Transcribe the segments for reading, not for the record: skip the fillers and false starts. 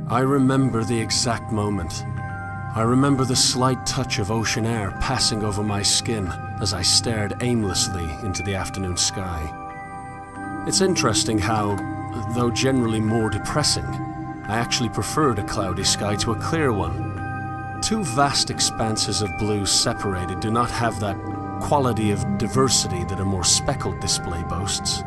I remember the exact moment. I remember the slight touch of ocean air passing over my skin as I stared aimlessly into the afternoon sky. It's interesting how, though generally more depressing, I actually preferred a cloudy sky to a clear one. Two vast expanses of blue separated do not have that quality of diversity that a more speckled display boasts.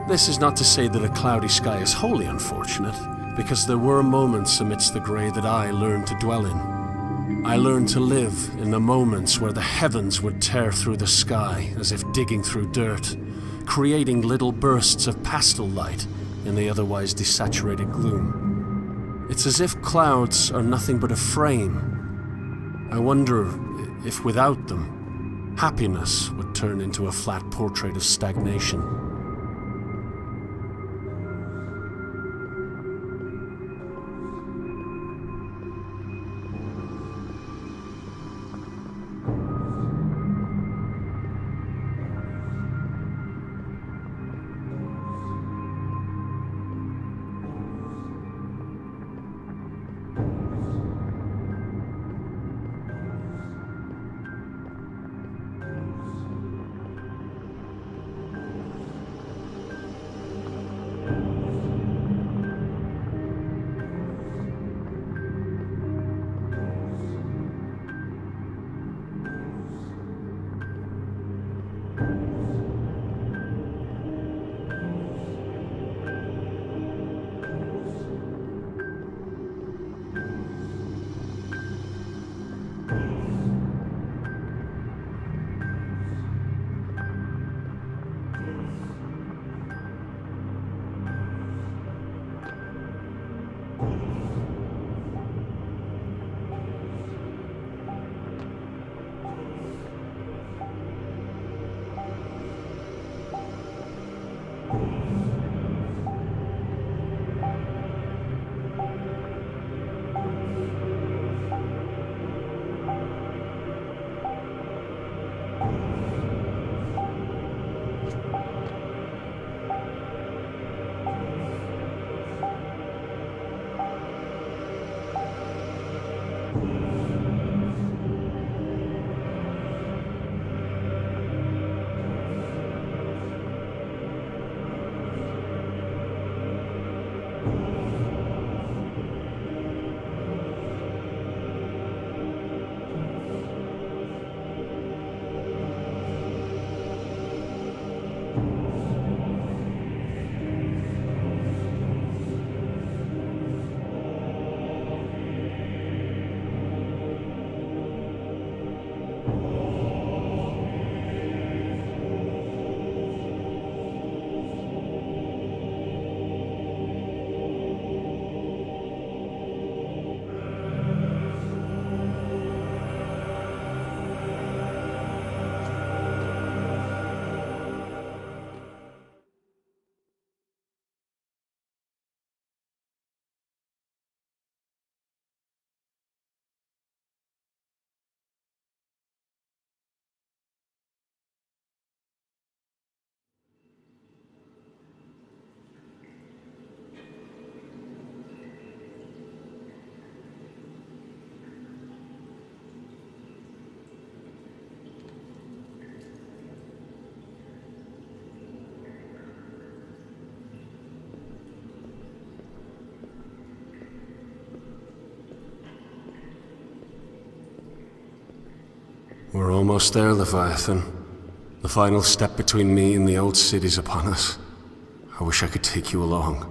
This is not to say that a cloudy sky is wholly unfortunate, because there were moments amidst the grey that I learned to dwell in. I learned to live in the moments where the heavens would tear through the sky as if digging through dirt, creating little bursts of pastel light in the otherwise desaturated gloom. It's as if clouds are nothing but a frame. I wonder if without them, happiness would turn into a flat portrait of stagnation. We're almost there, Leviathan. The final step between me and the old city's upon us. I wish I could take you along.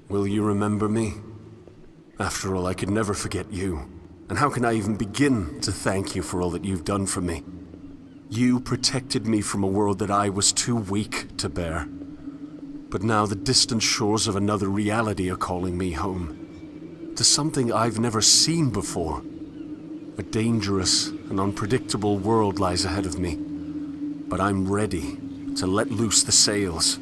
Will you remember me? After all, I could never forget you, And how can I even begin to thank you for all that you've done for me? You protected me from a world that I was too weak to bear. But now the distant shores of another reality are calling me home. To something I've never seen before. A dangerous and unpredictable world lies ahead of me. But I'm ready to let loose the sails.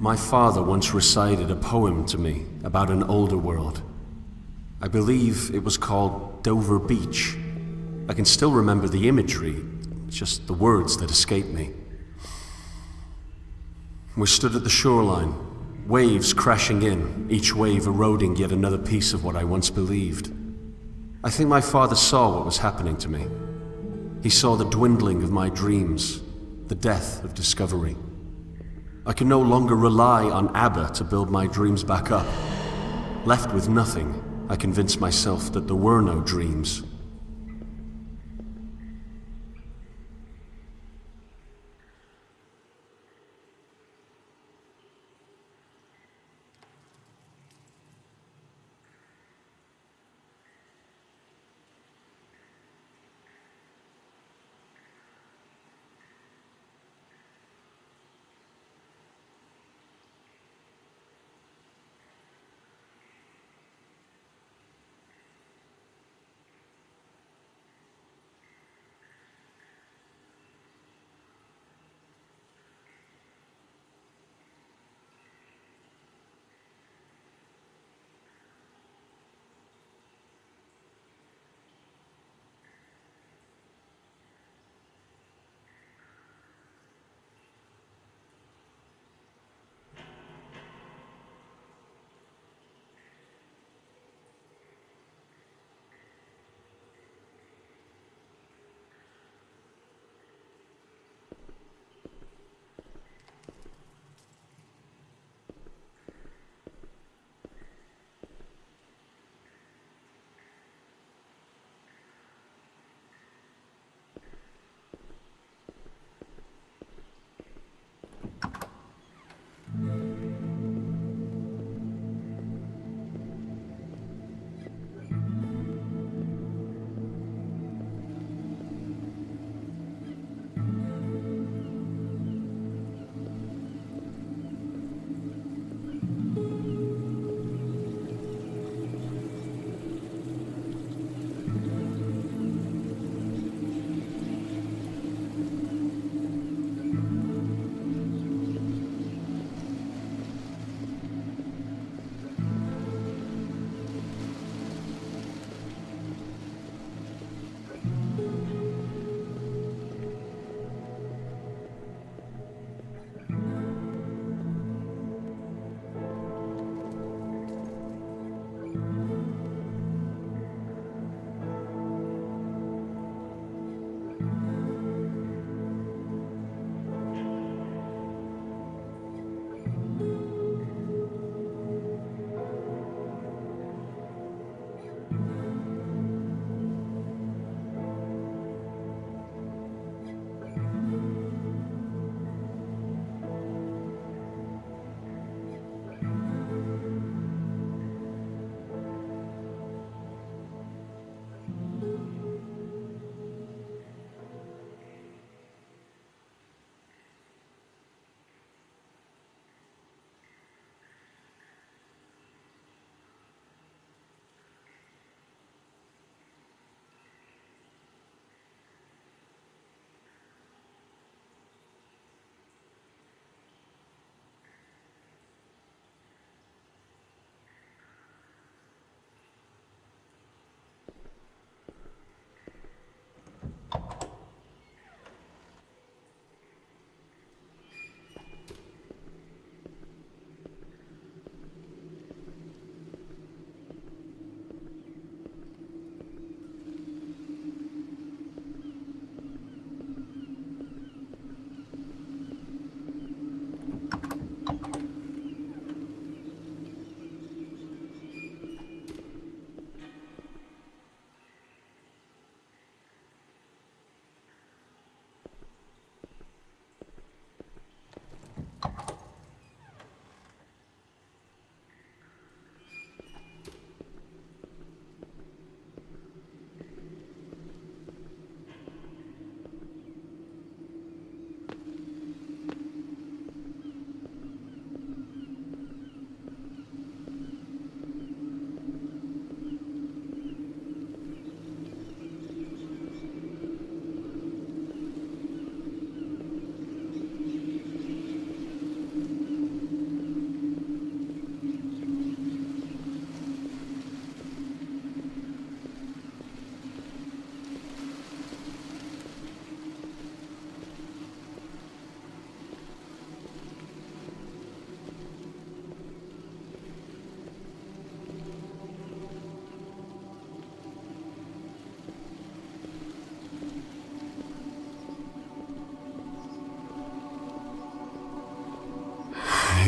My father once recited a poem to me about an older world. I believe it was called Dover Beach. I can still remember the imagery, just the words that escape me. We stood at the shoreline, waves crashing in, each wave eroding yet another piece of what I once believed. I think my father saw what was happening to me. He saw the dwindling of my dreams, the death of discovery. I could no longer rely on ABBA to build my dreams back up. Left with nothing, I convinced myself that there were no dreams.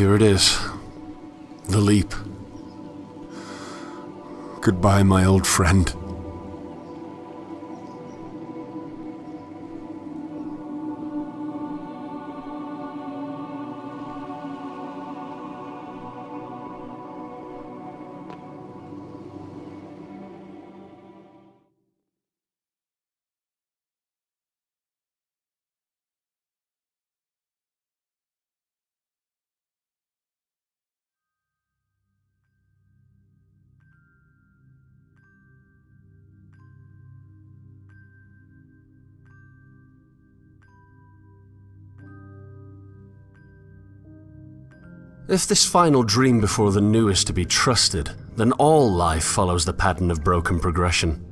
here it is. The leap. Goodbye, my old friend. If this final dream before the new is to be trusted, then all life follows the pattern of broken progression.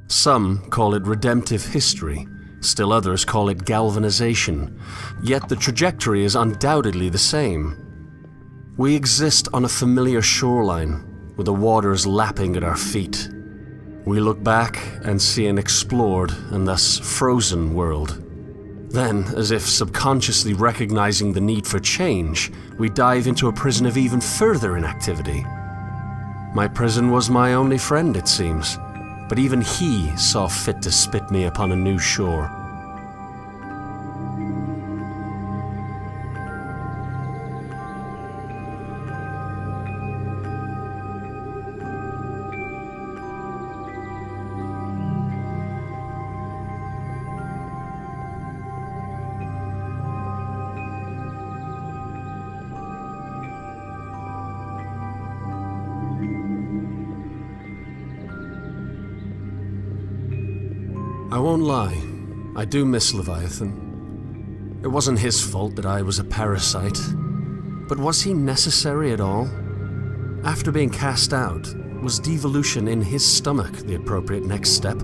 Some call it redemptive history, still others call it galvanization, yet the trajectory is undoubtedly the same. We exist on a familiar shoreline, with the waters lapping at our feet. We look back and see an explored and thus frozen world. Then, as if subconsciously recognizing the need for change, we dive into a prison of even further inactivity. My prison was my only friend, it seems, but even he saw fit to spit me upon a new shore. I won't lie, I do miss Leviathan. It wasn't his fault that I was a parasite. But was he necessary at all? After being cast out, was devolution in his stomach the appropriate next step?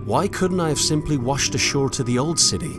Why couldn't I have simply washed ashore to the old city?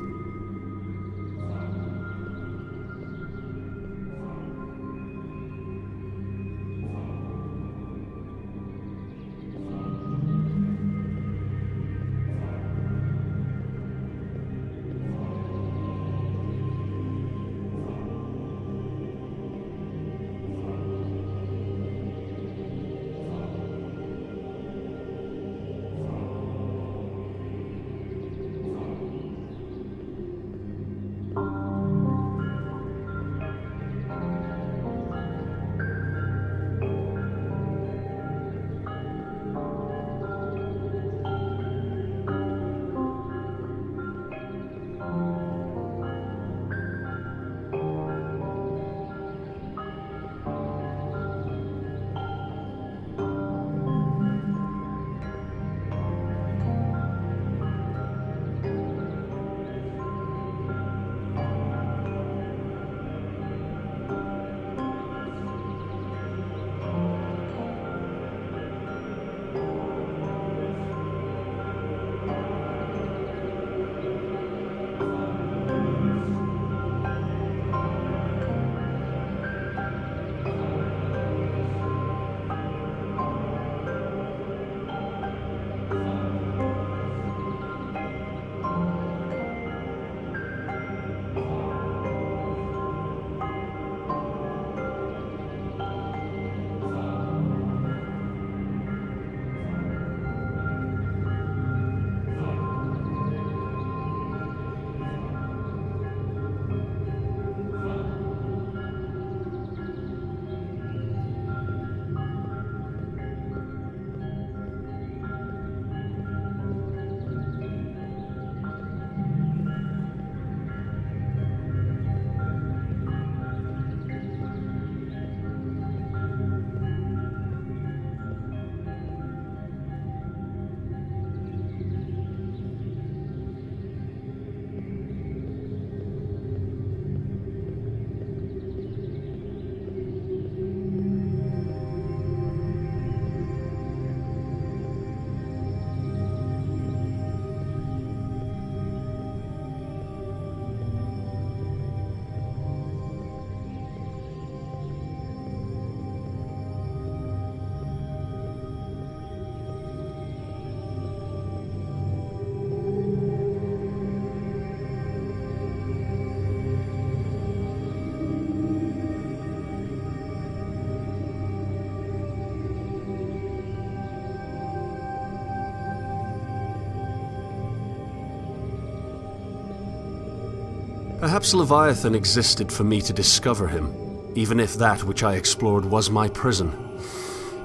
Perhaps Leviathan existed for me to discover him, even if that which I explored was my prison.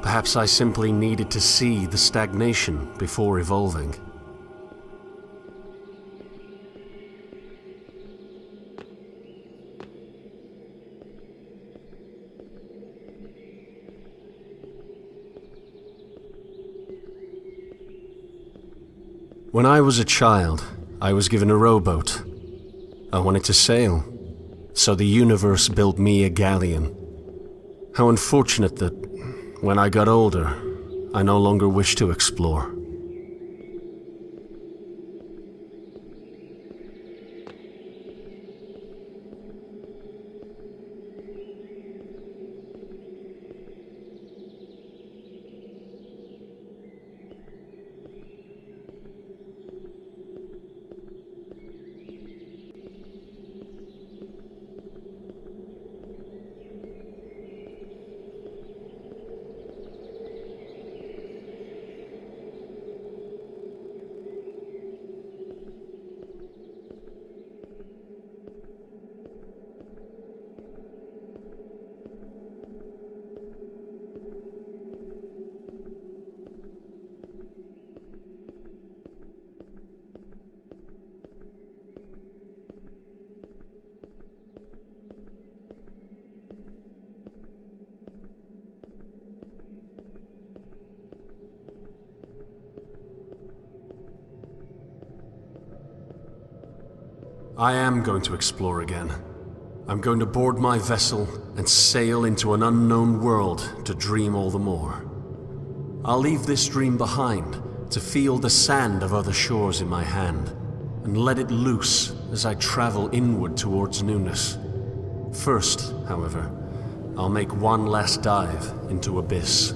Perhaps I simply needed to see the stagnation before evolving. When I was a child, I was given a rowboat. I wanted to sail, so the universe built me a galleon. How unfortunate that, when I got older, I no longer wished to explore. I am going to explore again. I'm going to board my vessel and sail into an unknown world to dream all the more. I'll leave this dream behind to feel the sand of other shores in my hand and let it loose as I travel inward towards newness. First, however, I'll make one last dive into abyss.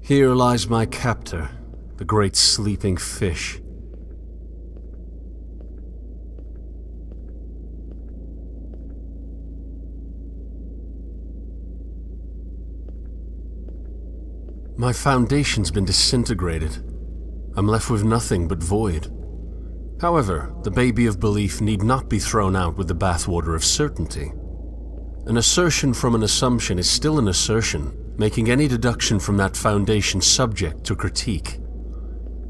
Here lies my captor, the great sleeping fish. My foundation's been disintegrated. I'm left with nothing but void. However, the baby of belief need not be thrown out with the bathwater of certainty. An assertion from an assumption is still an assertion, making any deduction from that foundation subject to critique.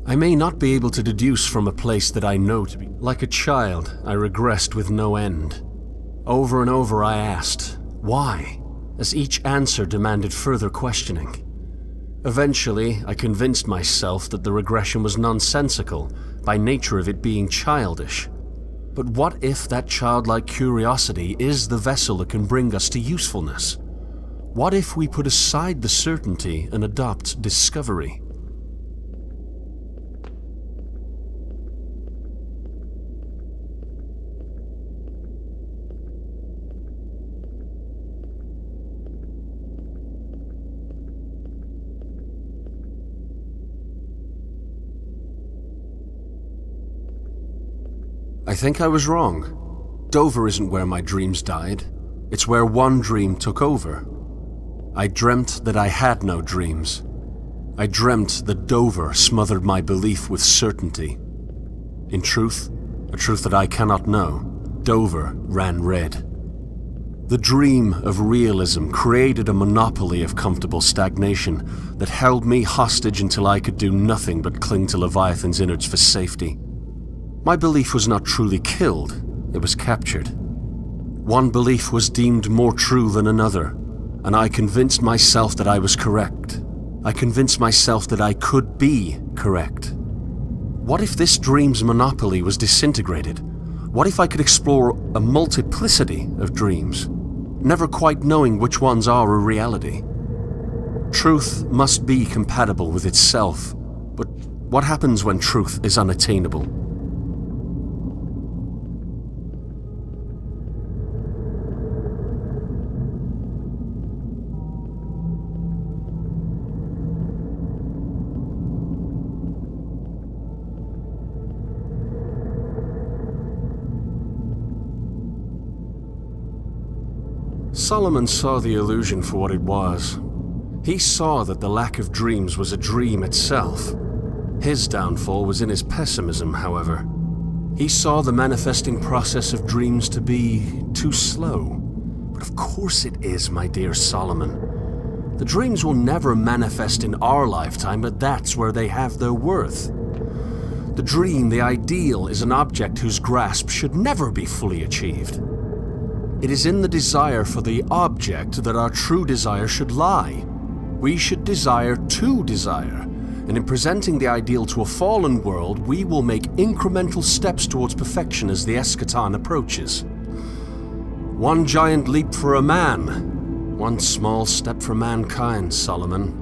I may not be able to deduce from a place that I know to be. Like a child, I regressed with no end. Over and over I asked, why? As each answer demanded further questioning. Eventually, I convinced myself that the regression was nonsensical, by nature of it being childish. But what if that childlike curiosity is the vessel that can bring us to usefulness? What if we put aside the certainty and adopt discovery? I think I was wrong. Dover isn't where my dreams died. It's where one dream took over. I dreamt that I had no dreams. I dreamt that Dover smothered my belief with certainty. In truth, a truth that I cannot know, Dover ran red. The dream of realism created a monopoly of comfortable stagnation that held me hostage until I could do nothing but cling to Leviathan's innards for safety. My belief was not truly killed, it was captured. One belief was deemed more true than another, and I convinced myself that I was correct. I convinced myself that I could be correct. What if this dream's monopoly was disintegrated? What if I could explore a multiplicity of dreams, never quite knowing which ones are a reality? Truth must be compatible with itself, but what happens when truth is unattainable? Solomon saw the illusion for what it was. He saw that the lack of dreams was a dream itself. His downfall was in his pessimism, however. He saw the manifesting process of dreams to be too slow. But of course it is, my dear Solomon. The dreams will never manifest in our lifetime, but that's where they have their worth. The dream, the ideal, is an object whose grasp should never be fully achieved. It is in the desire for the object that our true desire should lie. We should desire to desire, and in presenting the ideal to a fallen world, we will make incremental steps towards perfection as the eschaton approaches. One giant leap for a man, one small step for mankind, Solomon.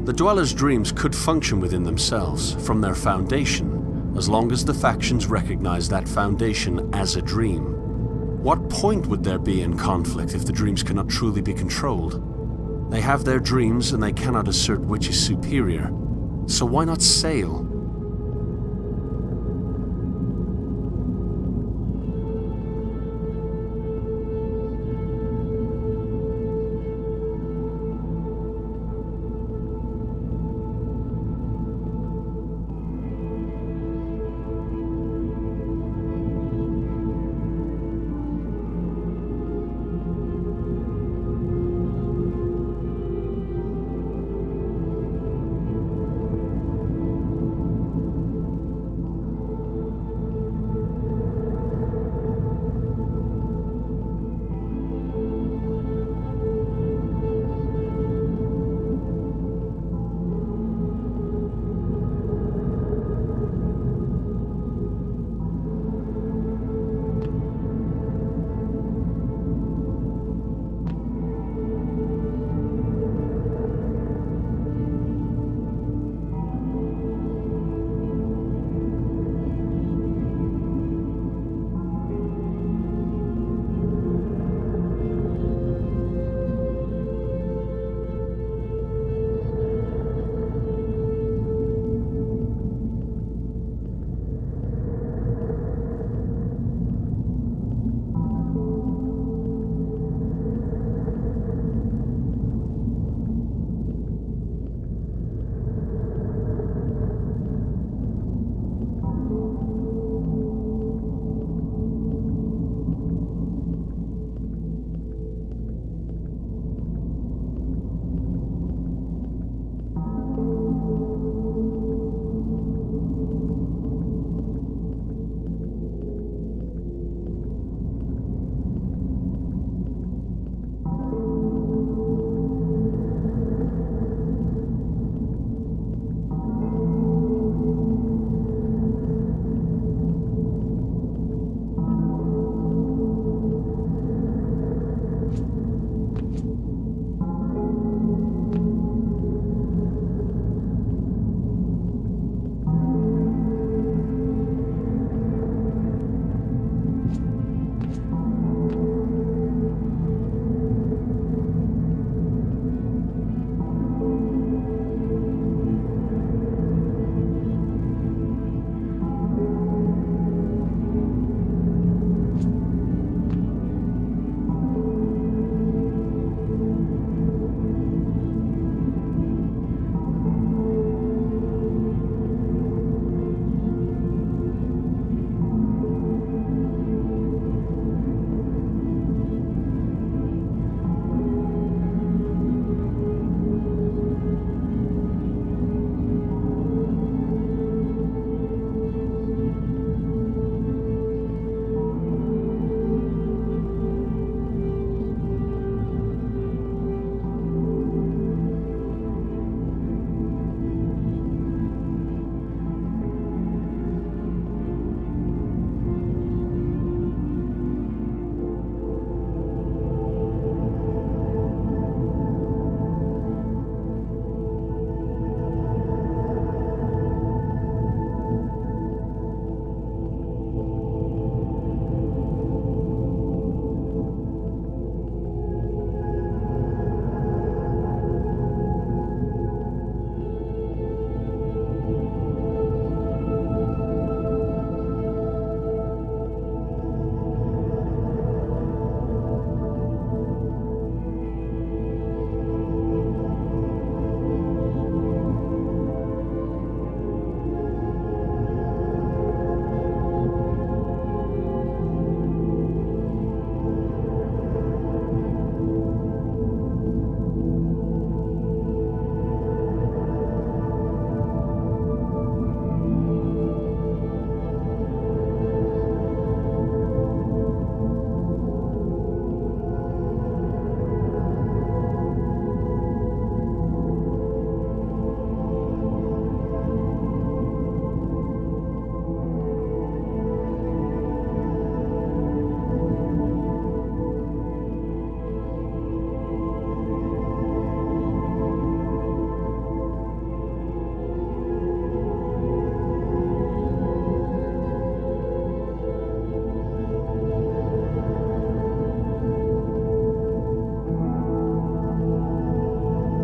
The Dweller's dreams could function within themselves, from their foundation, as long as the factions recognize that foundation as a dream. What point would there be in conflict if the dreams cannot truly be controlled? They have their dreams and they cannot assert which is superior. So why not sail?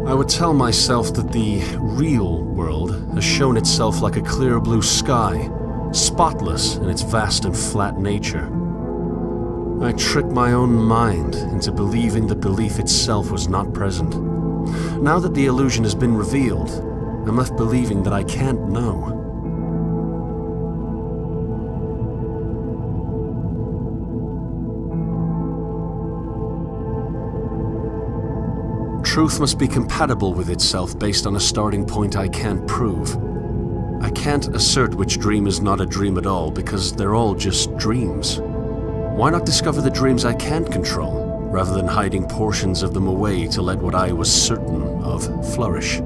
I would tell myself that the real world has shown itself like a clear blue sky, spotless in its vast and flat nature. I tricked my own mind into believing that belief itself was not present. Now that the illusion has been revealed, I'm left believing that I can't know. Truth must be compatible with itself based on a starting point I can't prove. I can't assert which dream is not a dream at all because they're all just dreams. Why not discover the dreams I can't control, rather than hiding portions of them away to let what I was certain of flourish?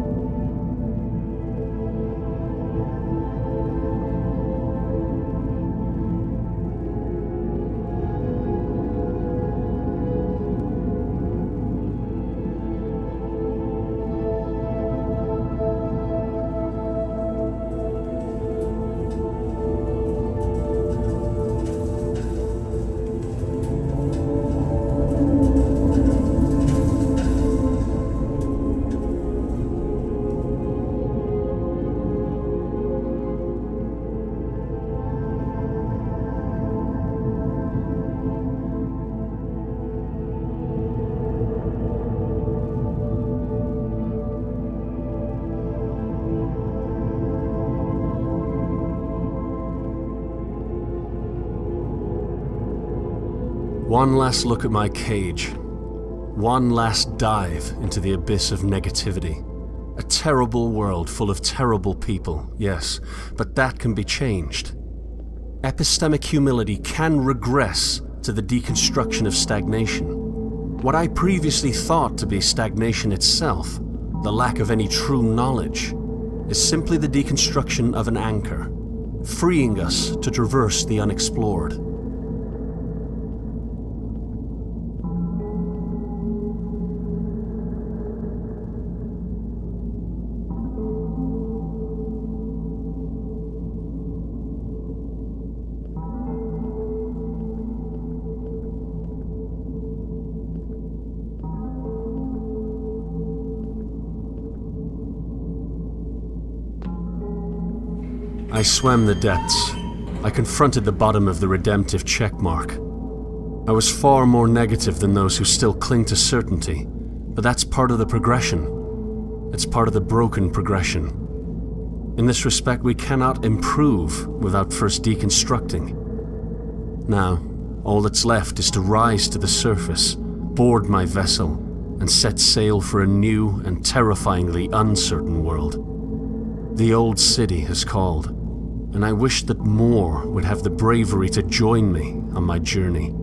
One last look at my cage. One last dive into the abyss of negativity. A terrible world full of terrible people, yes, but that can be changed. Epistemic humility can regress to the deconstruction of stagnation. What I previously thought to be stagnation itself, the lack of any true knowledge, is simply the deconstruction of an anchor, freeing us to traverse the unexplored. I swam the depths. I confronted the bottom of the redemptive checkmark. I was far more negative than those who still cling to certainty, but that's part of the progression. It's part of the broken progression. In this respect, we cannot improve without first deconstructing. Now, all that's left is to rise to the surface, board my vessel, and set sail for a new and terrifyingly uncertain world. The old city has called, and I wish that more would have the bravery to join me on my journey.